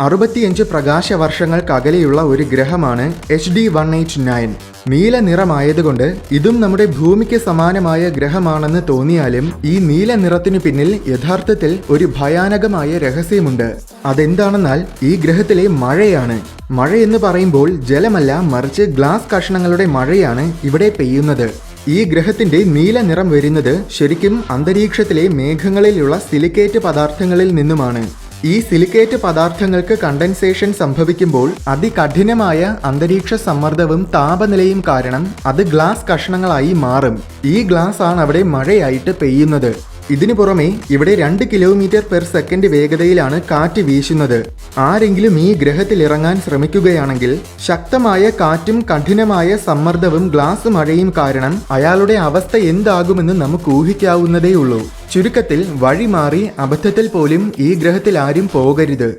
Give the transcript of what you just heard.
65 പ്രകാശവർഷങ്ങൾക്കകലെയുള്ള ഒരു ഗ്രഹമാണ് HD 189. നീല നിറമായതുകൊണ്ട് ഇതും നമ്മുടെ ഭൂമിക്ക് സമാനമായ ഗ്രഹമാണെന്ന് തോന്നിയാലും ഈ നീല നിറത്തിനു പിന്നിൽ യഥാർത്ഥത്തിൽ ഒരു ഭയാനകമായ രഹസ്യമുണ്ട്. അതെന്താണെന്നാൽ ഈ ഗ്രഹത്തിലെ മഴയാണ്. മഴയെന്ന് പറയുമ്പോൾ ജലമല്ല, മറിച്ച് ഗ്ലാസ് കഷണങ്ങളുടെ മഴയാണ് ഇവിടെ പെയ്യുന്നത്. ഈ ഗ്രഹത്തിന്റെ നീല നിറം വരുന്നത് ശരിക്കും അന്തരീക്ഷത്തിലെ മേഘങ്ങളിലുള്ള സിലിക്കേറ്റ് പദാർത്ഥങ്ങളിൽ നിന്നുമാണ്. ഈ സിലിക്കേറ്റ് പദാർത്ഥങ്ങൾക്ക് കണ്ടൻസേഷൻ സംഭവിക്കുമ്പോൾ അതികഠിനമായ അന്തരീക്ഷ സമ്മർദ്ദവും താപനിലയും കാരണം അത് ഗ്ലാസ് കഷണങ്ങളായി മാറും. ഈ ഗ്ലാസ് ആണ് അവിടെ മഴയായിട്ട് പെയ്യുന്നത്. ഇതിനു പുറമെ ഇവിടെ 2 km/s വേഗതയിലാണ് കാറ്റ് വീശുന്നത്. ആരെങ്കിലും ഈ ഗ്രഹത്തിൽ ഇറങ്ങാൻ ശ്രമിക്കുകയാണെങ്കിൽ ശക്തമായ കാറ്റും കഠിനമായ സമ്മർദ്ദവും ഗ്ലാസ് മഴയും കാരണം അയാളുടെ അവസ്ഥ എന്താകുമെന്ന് നമുക്ക് ഊഹിക്കാവുന്നതേയുള്ളൂ. ചുരുക്കത്തിൽ വഴി മാറി അബദ്ധത്തിൽ പോലും ഈ ഗ്രഹത്തിൽ ആരും പോകരുത്.